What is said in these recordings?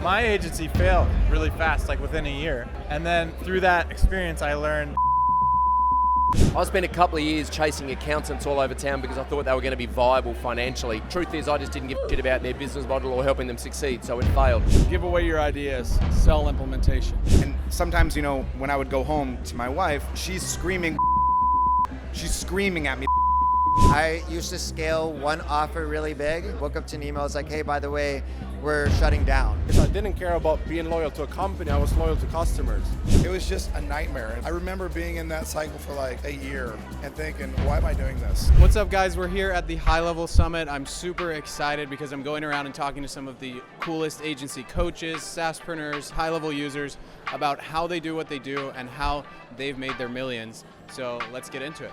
My agency failed really fast, like within a year. And then through that experience, I learned. I spent a couple of years chasing accountants all over town because I thought they were going to be viable financially. Truth is, I just didn't give a shit about their business model or helping them succeed, so it failed. Give away your ideas, sell implementation. And sometimes, when I would go home to my wife, she's screaming at me. I used to scale one offer really big, woke up to an email, it's like, hey, by the way, we're shutting down. Because I didn't care about being loyal to a company, I was loyal to customers. It was just a nightmare. I remember being in that cycle for like a year and thinking, why am I doing this? What's up, guys? We're here at the High Level Summit. I'm super excited because I'm going around and talking to some of the coolest agency coaches, SASpreneurs, high-level users about how they do what they do and how they've made their millions. So let's get into it.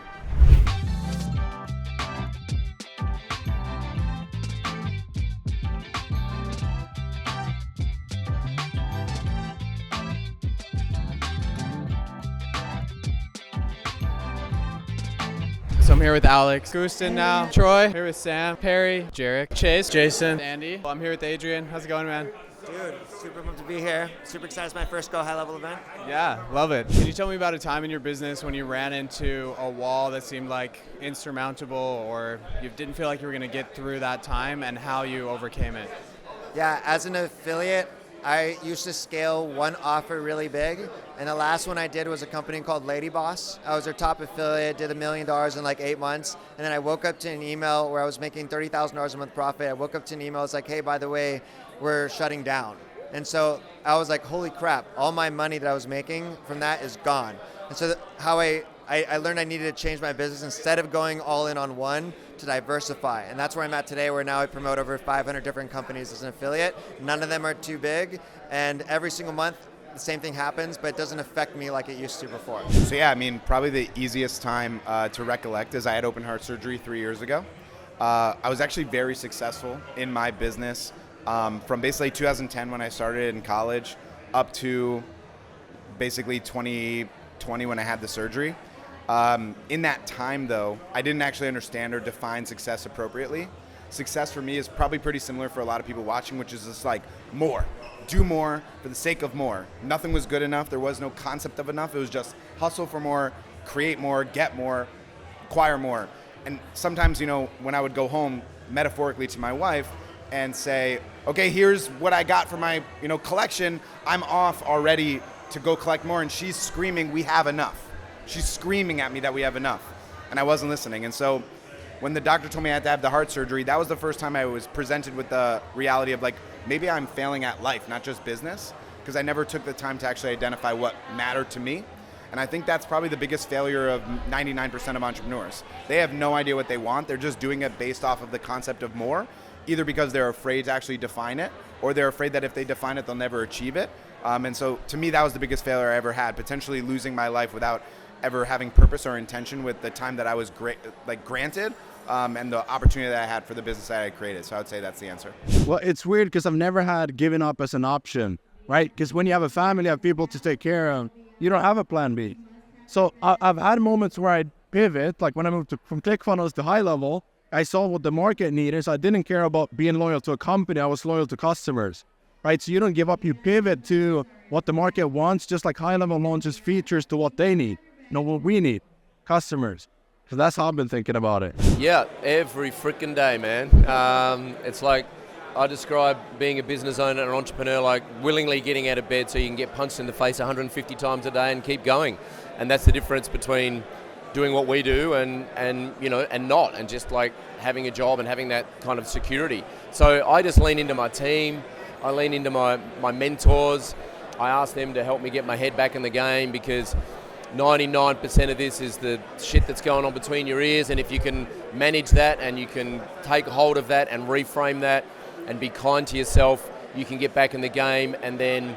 So I'm here with Alex, Houston now, Troy, here with Sam, Perry, Jarek, Chase, Jason, Andy. I'm here with Adrian. How's it going, man? Dude, super pumped to be here. Super excited. It's my first GoHighLevel event. Yeah, love it. Can you tell me about a time in your business when you ran into a wall that seemed like insurmountable or you didn't feel like you were going to get through that time and how you overcame it? Yeah, as an affiliate, I used to scale one offer really big, and the last one I did was a company called Lady Boss. I was their top affiliate, did $1 million in like 8 months, and then I woke up to an email where I was making $30,000 a month profit. I woke up to an email, it's like, hey, by the way, we're shutting down. And so I was like, holy crap, all my money that I was making from that is gone. And so how I learned I needed to change my business instead of going all in on one, to diversify. And that's where I'm at today, where now I promote over 500 different companies as an affiliate. None of them are too big, and every single month the same thing happens, but it doesn't affect me like it used to before. So yeah, probably the easiest time to recollect is I had open heart surgery 3 years ago. I was actually very successful in my business from basically 2010 when I started in college up to basically 2020 when I had the surgery. In that time, though, I didn't actually understand or define success appropriately. Success for me is probably pretty similar for a lot of people watching, which is just like more. Do more for the sake of more. Nothing was good enough. There was no concept of enough. It was just hustle for more, create more, get more, acquire more. And sometimes, when I would go home metaphorically to my wife and say, okay, here's what I got for my, collection. I'm off already to go collect more. And she's screaming, we have enough. She's screaming at me that we have enough, and I wasn't listening. And so when the doctor told me I had to have the heart surgery, that was the first time I was presented with the reality of like, maybe I'm failing at life, not just business, because I never took the time to actually identify what mattered to me. And I think that's probably the biggest failure of 99% of entrepreneurs. They have no idea what they want. They're just doing it based off of the concept of more, either because they're afraid to actually define it, or they're afraid that if they define it, they'll never achieve it. And so to me, that was the biggest failure I ever had, potentially losing my life without ever having purpose or intention with the time that I was granted and the opportunity that I had for the business that I created. So I would say that's the answer. Well, it's weird because I've never had giving up as an option, right? Because when you have a family, you have people to take care of, you don't have a plan B. So I've had moments where I pivot, like when I moved from ClickFunnels to High Level, I saw what the market needed. So I didn't care about being loyal to a company. I was loyal to customers, right? So you don't give up, you pivot to what the market wants, just like High Level launches features to what they need. What we need, customers. So that's how I've been thinking about it. Yeah, every freaking day, man. It's like I describe being a business owner and an entrepreneur like willingly getting out of bed so you can get punched in the face 150 times a day and keep going. And that's the difference between doing what we do and not, and just like having a job and having that kind of security. So I just lean into my team. I lean into my mentors. I ask them to help me get my head back in the game, because 99% of this is the shit that's going on between your ears, and if you can manage that and you can take hold of that and reframe that and be kind to yourself, you can get back in the game. And then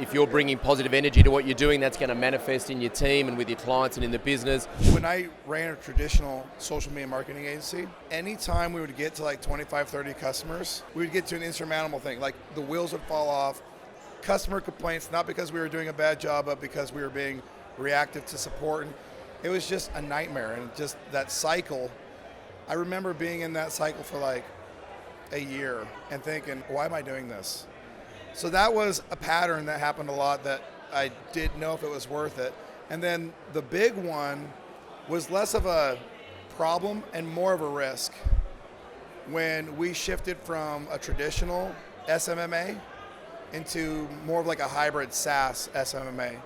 if you're bringing positive energy to what you're doing, that's going to manifest in your team and with your clients and in the business. When I ran a traditional social media marketing agency, anytime we would get to like 25, 30 customers, we would get to an insurmountable thing. Like the wheels would fall off, customer complaints, not because we were doing a bad job, but because we were being reactive to support. And it was just a nightmare. And just that cycle, I remember being in that cycle for like a year and thinking, why am I doing this? So that was a pattern that happened a lot that I didn't know if it was worth it. And then the big one was less of a problem and more of a risk when we shifted from a traditional SMMA into more of like a hybrid SaaS SMMA.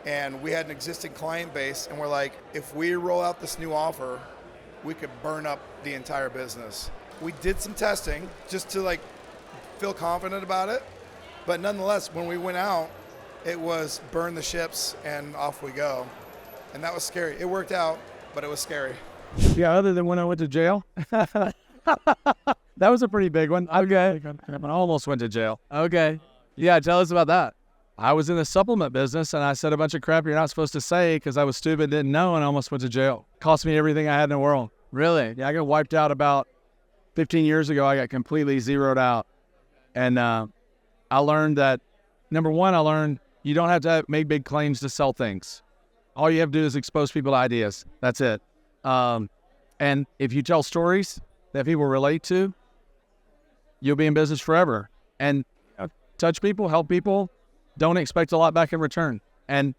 And we had an existing client base, and we're like, if we roll out this new offer, we could burn up the entire business. We did some testing just to like feel confident about it. But nonetheless, when we went out, it was burn the ships and off we go. And that was scary. It worked out, but it was scary. Yeah, other than when I went to jail. That was a pretty big one. Okay. I almost went to jail. Okay. Yeah, tell us about that. I was in the supplement business, and I said a bunch of crap you're not supposed to say because I was stupid, didn't know, and I almost went to jail. Cost me everything I had in the world. Really? Yeah, I got wiped out about 15 years ago. I got completely zeroed out. And I learned that, number one, you don't have to make big claims to sell things. All you have to do is expose people to ideas. That's it. And if you tell stories that people relate to, you'll be in business forever. And touch people, help people, don't expect a lot back in return. And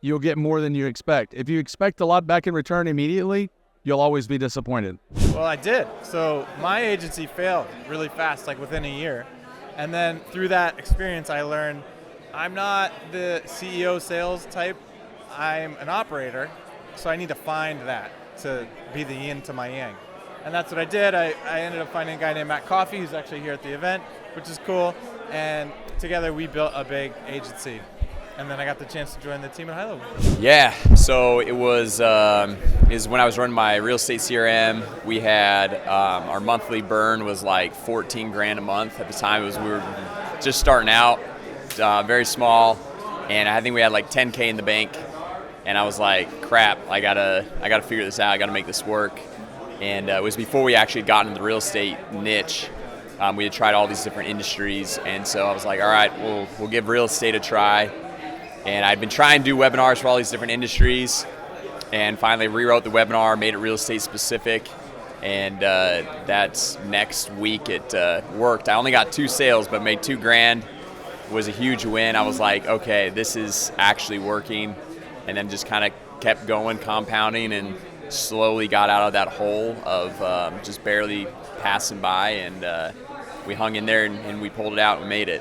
you'll get more than you expect. If you expect a lot back in return immediately, you'll always be disappointed. Well, I did. So my agency failed really fast, like within a year. And then through that experience, I learned I'm not the CEO sales type. I'm an operator. So I need to find that to be the yin to my yang. And that's what I did. I ended up finding a guy named Matt Coffey, who's actually here at the event, which is cool. And together we built a big agency. And then I got the chance to join the team at GoHighLevel. Yeah, so it was is when I was running my real estate CRM. We had our monthly burn was like 14 grand a month at the time. We were just starting out, very small, and I think we had like 10K in the bank. And I was like, crap, I gotta figure this out. I gotta make this work. And it was before we actually got into the real estate niche. We had tried all these different industries, and so I was like, all right, we'll give real estate a try. And I'd been trying to do webinars for all these different industries, and finally rewrote the webinar, made it real estate specific, and that's next week it worked. I only got 2 sales, but made 2 grand. It was a huge win. I was like, okay, this is actually working, and then just kind of kept going, compounding, and slowly got out of that hole of just barely passing by, and we hung in there and we pulled it out and made it.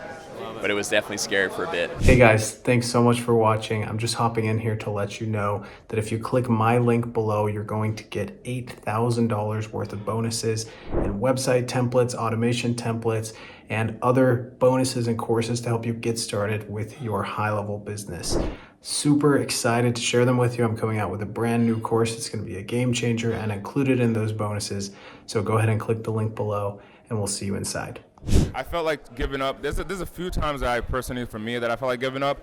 But it was definitely scary for a bit. Hey guys, thanks so much for watching. I'm just hopping in here to let you know that if you click my link below, you're going to get $8,000 worth of bonuses and website templates, automation templates, and other bonuses and courses to help you get started with your high-level business. Super excited to share them with you. I'm coming out with a brand new course. It's going to be a game changer and included in those bonuses. So go ahead and click the link below and we'll see you inside. I felt like giving up. There's a few times that I personally, for me, that I felt like giving up.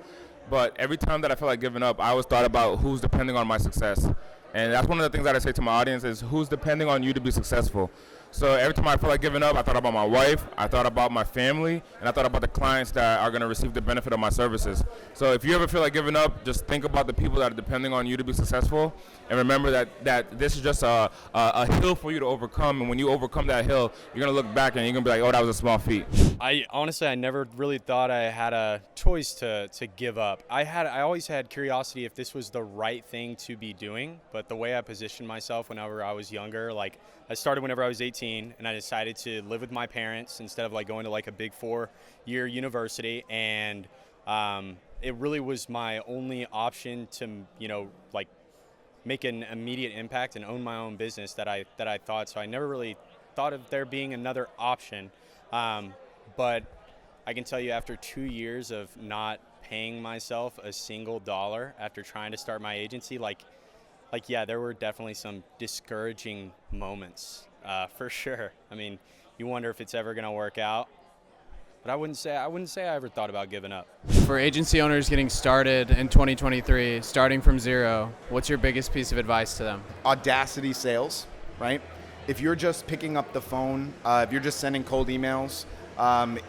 But every time that I felt like giving up, I always thought about who's depending on my success. And that's one of the things that I say to my audience is who's depending on you to be successful. So every time I felt like giving up, I thought about my wife, I thought about my family, and I thought about the clients that are going to receive the benefit of my services. So if you ever feel like giving up, just think about the people that are depending on you to be successful, and remember that this is just a hill for you to overcome. And when you overcome that hill, you're going to look back and you're going to be like, oh, that was a small feat. I honestly never really thought I had a choice to give up. I always had curiosity if this was the right thing to be doing, but the way I positioned myself whenever I was younger, like I started whenever I was 18, and I decided to live with my parents instead of like going to like a big 4-year university, and it really was my only option to, you know, like make an immediate impact and own my own business that I thought. So I never really thought of there being another option. But I can tell you after 2 years of not paying myself a single dollar after trying to start my agency, like yeah, there were definitely some discouraging moments, for sure. I mean, you wonder if it's ever going to work out. But I wouldn't say I ever thought about giving up. For agency owners getting started in 2023, starting from zero, what's your biggest piece of advice to them? Audacity sales, right? If you're just picking up the phone, if you're just sending cold emails,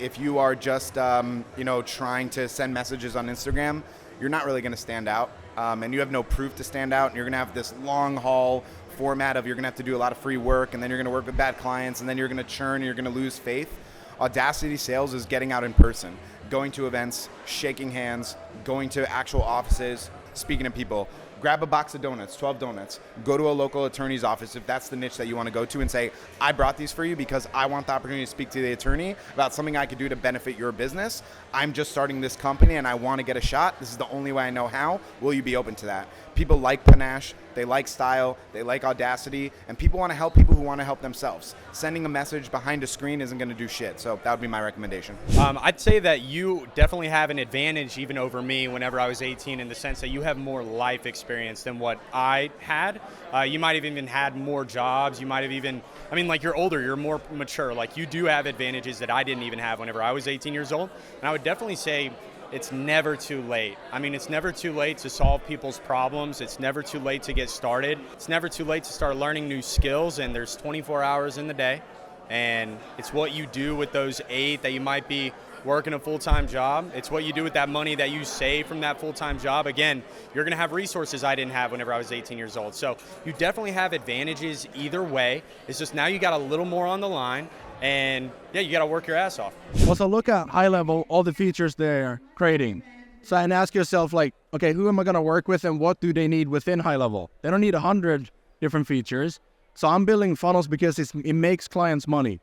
if you are just trying to send messages on Instagram, you're not really going to stand out, and you have no proof to stand out, and you're going to have this long haul format of you're going to have to do a lot of free work, and then you're going to work with bad clients, and then you're going to churn, and you're going to lose faith. Audacity sales is getting out in person, going to events, shaking hands, going to actual offices, speaking to people. Grab a box of donuts, 12 donuts, go to a local attorney's office if that's the niche that you want to go to and say, I brought these for you because I want the opportunity to speak to the attorney about something I could do to benefit your business. I'm just starting this company and I want to get a shot. This is the only way I know how. Will you be open to that? People like panache, they like style, they like audacity, and people want to help people who want to help themselves. Sending a message behind a screen isn't going to do shit, so that would be my recommendation. I'd say that you definitely have an advantage even over me whenever I was 18 in the sense that you have more life experience than what I had. You might have even had more jobs. You might have even, I mean, like you're older, you're more mature. Like you do have advantages that I didn't even have whenever I was 18 years old. And I would definitely say it's never too late. I mean, it's never too late to solve people's problems. It's never too late to get started. It's never too late to start learning new skills, and there's 24 hours in the day. And it's what you do with those 8 that you might be working a full-time job. It's what you do with that money that you save from that full-time job. Again, you're gonna have resources I didn't have whenever I was 18 years old. So you definitely have advantages either way. It's just now you got a little more on the line, and yeah, you gotta work your ass off. Also look at HighLevel, all the features they're creating. So and ask yourself like, okay, who am I gonna work with and what do they need within HighLevel? They don't need 100 different features. So I'm building funnels because it makes clients money,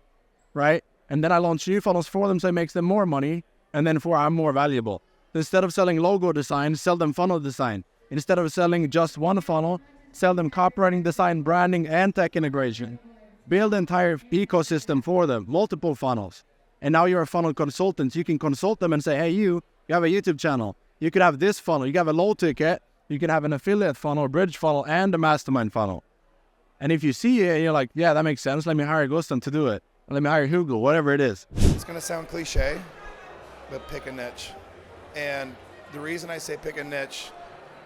right? And then I launch new funnels for them so it makes them more money, and then I'm more valuable. Instead of selling logo design, sell them funnel design. Instead of selling just one funnel, sell them copywriting, design, branding, and tech integration. Build an entire ecosystem for them, multiple funnels. And now you're a funnel consultant. You can consult them and say, hey, you have a YouTube channel. You could have this funnel. You can have a low ticket. You can have an affiliate funnel, a bridge funnel, and a mastermind funnel. And if you see it, you're like, yeah, that makes sense. Let me hire Gusten to do it. Let me hire Hugo, whatever it is. It's going to sound cliche, but pick a niche. And the reason I say pick a niche,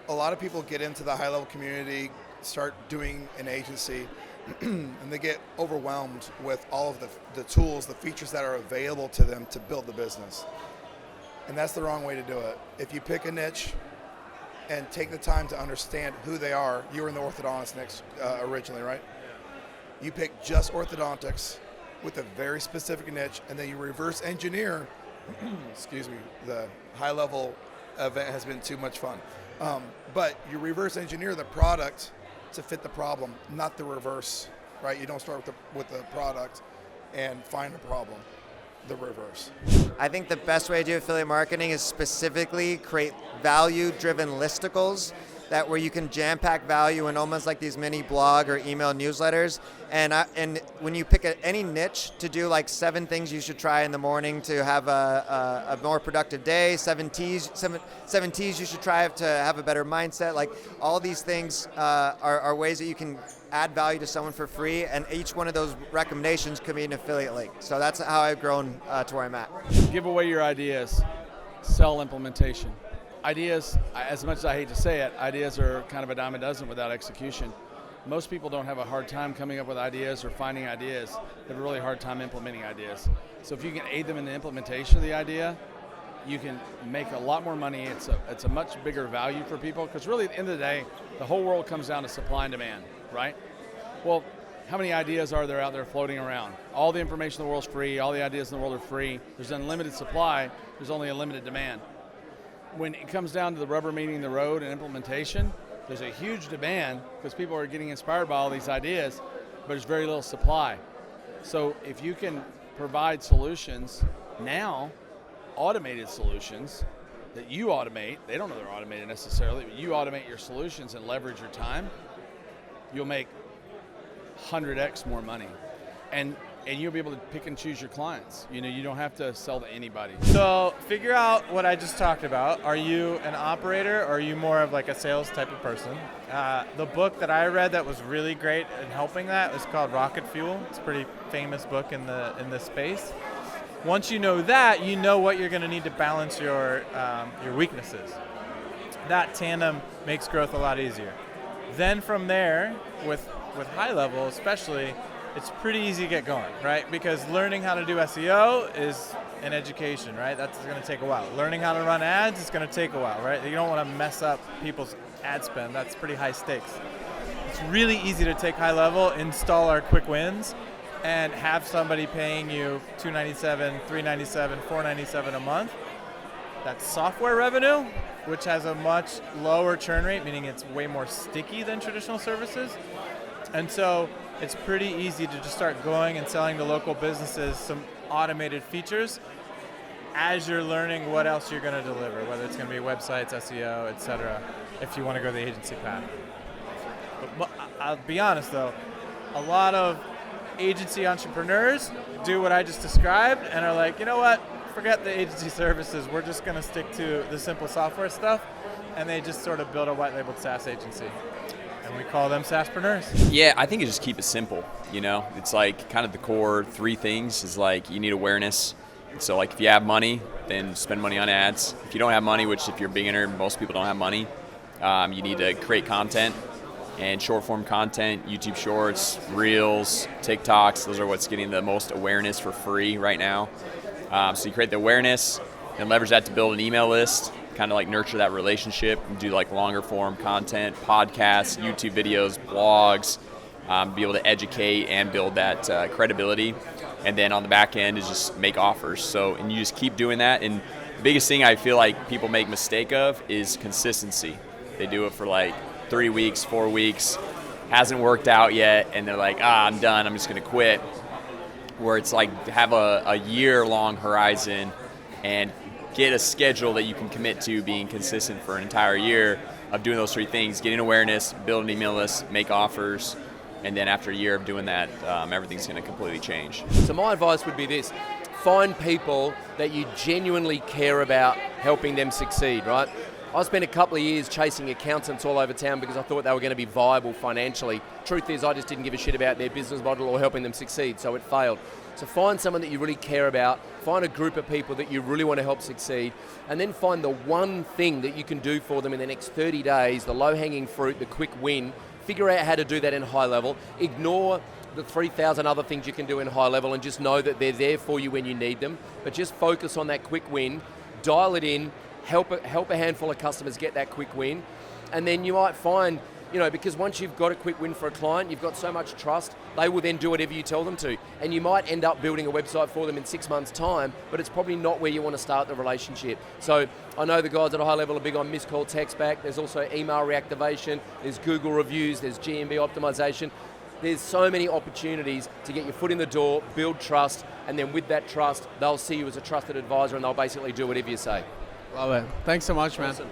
a lot of people get into the high-level community, start doing an agency, and they get overwhelmed with all of the tools, the features that are available to them to build the business. And that's the wrong way to do it. If you pick a niche and take the time to understand who they are, you were in the orthodontist niche originally, right? You pick just orthodontics with a very specific niche, and then you reverse engineer, excuse me, the high-level event has been too much fun. But you reverse engineer the product to fit the problem, not the reverse, right? You don't start with the product and find a problem, the reverse. I think the best way to do affiliate marketing is specifically create value-driven listicles that where you can jam-pack value in almost like these mini blog or email newsletters. And when you pick any niche to do like 7 things you should try in the morning to have a more productive day, 7 teas you should try to have a better mindset, like all these things are ways that you can add value to someone for free, and each one of those recommendations could be an affiliate link. So that's how I've grown to where I'm at. Give away your ideas, sell implementation. Ideas, as much as I hate to say it, ideas are kind of a dime a dozen without execution. Most people don't have a hard time coming up with ideas or finding ideas. They have a really hard time implementing ideas. So if you can aid them in the implementation of the idea, you can make a lot more money. It's a much bigger value for people, because really at the end of the day, the whole world comes down to supply and demand, right? Well, how many ideas are there out there floating around? All the information in the world's free, all the ideas in the world are free. There's unlimited supply, there's only a limited demand. When it comes down to the rubber meeting the road and implementation, there's a huge demand because people are getting inspired by all these ideas, but there's very little supply. So if you can provide solutions now, automated solutions that you automate, they don't know they're automated necessarily, but you automate your solutions and leverage your time, you'll make 100x more money. And you'll be able to pick and choose your clients. You know, you don't have to sell to anybody. So figure out what I just talked about. Are you an operator, or are you more of like a sales type of person? The book that I read that was really great in helping that was called Rocket Fuel. It's a pretty famous book in this space. Once you know that, you know what you're going to need to balance your weaknesses. That tandem makes growth a lot easier. Then from there, with HighLevel especially, it's pretty easy to get going, right? Because learning how to do SEO is an education, right? That's going to take a while. Learning how to run ads is going to take a while, right? You don't want to mess up people's ad spend. That's pretty high stakes. It's really easy to take HighLevel, install our quick wins, and have somebody paying you $297, $397, $497 a month. That's software revenue, which has a much lower churn rate, meaning it's way more sticky than traditional services. And so it's pretty easy to just start going and selling to local businesses some automated features as you're learning what else you're going to deliver, whether it's going to be websites, SEO, etc., if you want to go the agency path. But I'll be honest though, a lot of agency entrepreneurs do what I just described and are like, you know what, forget the agency services, we're just going to stick to the simple software stuff, and they just sort of build a white labeled SaaS agency. And we call them SASpreneurs. Yeah, I think you just keep it simple, you know? It's like kind of the core 3 things is like you need awareness. So like if you have money, then spend money on ads. If you don't have money, which if you're a beginner, most people don't have money, you need to create content and short form content, YouTube Shorts, Reels, TikToks. Those are what's getting the most awareness for free right now. So you create the awareness and leverage that to build an email list, kind of like nurture that relationship and do like longer form content, podcasts, YouTube videos, blogs, be able to educate and build that credibility. And then on the back end is just make offers. So, and you just keep doing that. And the biggest thing I feel like people make mistake of is consistency. They do it for like 3 weeks, 4 weeks, hasn't worked out yet, and they're like, I'm done, I'm just gonna quit. Where it's like have a year-long horizon and get a schedule that you can commit to being consistent for an entire year of doing those 3 things: getting awareness, build an email list, make offers, and then after a year of doing that, everything's going to completely change. So my advice would be this: find people that you genuinely care about helping them succeed, right? I spent a couple of years chasing accountants all over town because I thought they were going to be viable financially. Truth is, I just didn't give a shit about their business model or helping them succeed, so it failed. So find someone that you really care about, find a group of people that you really want to help succeed, and then find the one thing that you can do for them in the next 30 days, the low-hanging fruit, the quick win. Figure out how to do that in high level. Ignore the 3,000 other things you can do in high level and just know that they're there for you when you need them. But just focus on that quick win, dial it in, help a handful of customers get that quick win. And then you might find, because once you've got a quick win for a client, you've got so much trust, they will then do whatever you tell them to. And you might end up building a website for them in 6 months' time, but it's probably not where you want to start the relationship. So I know the guys at a high level are big on missed call text back. There's also email reactivation, there's Google reviews, there's GMB optimization. There's so many opportunities to get your foot in the door, build trust, and then with that trust, they'll see you as a trusted advisor and they'll basically do whatever you say. Love it. Thanks so much, man. Awesome.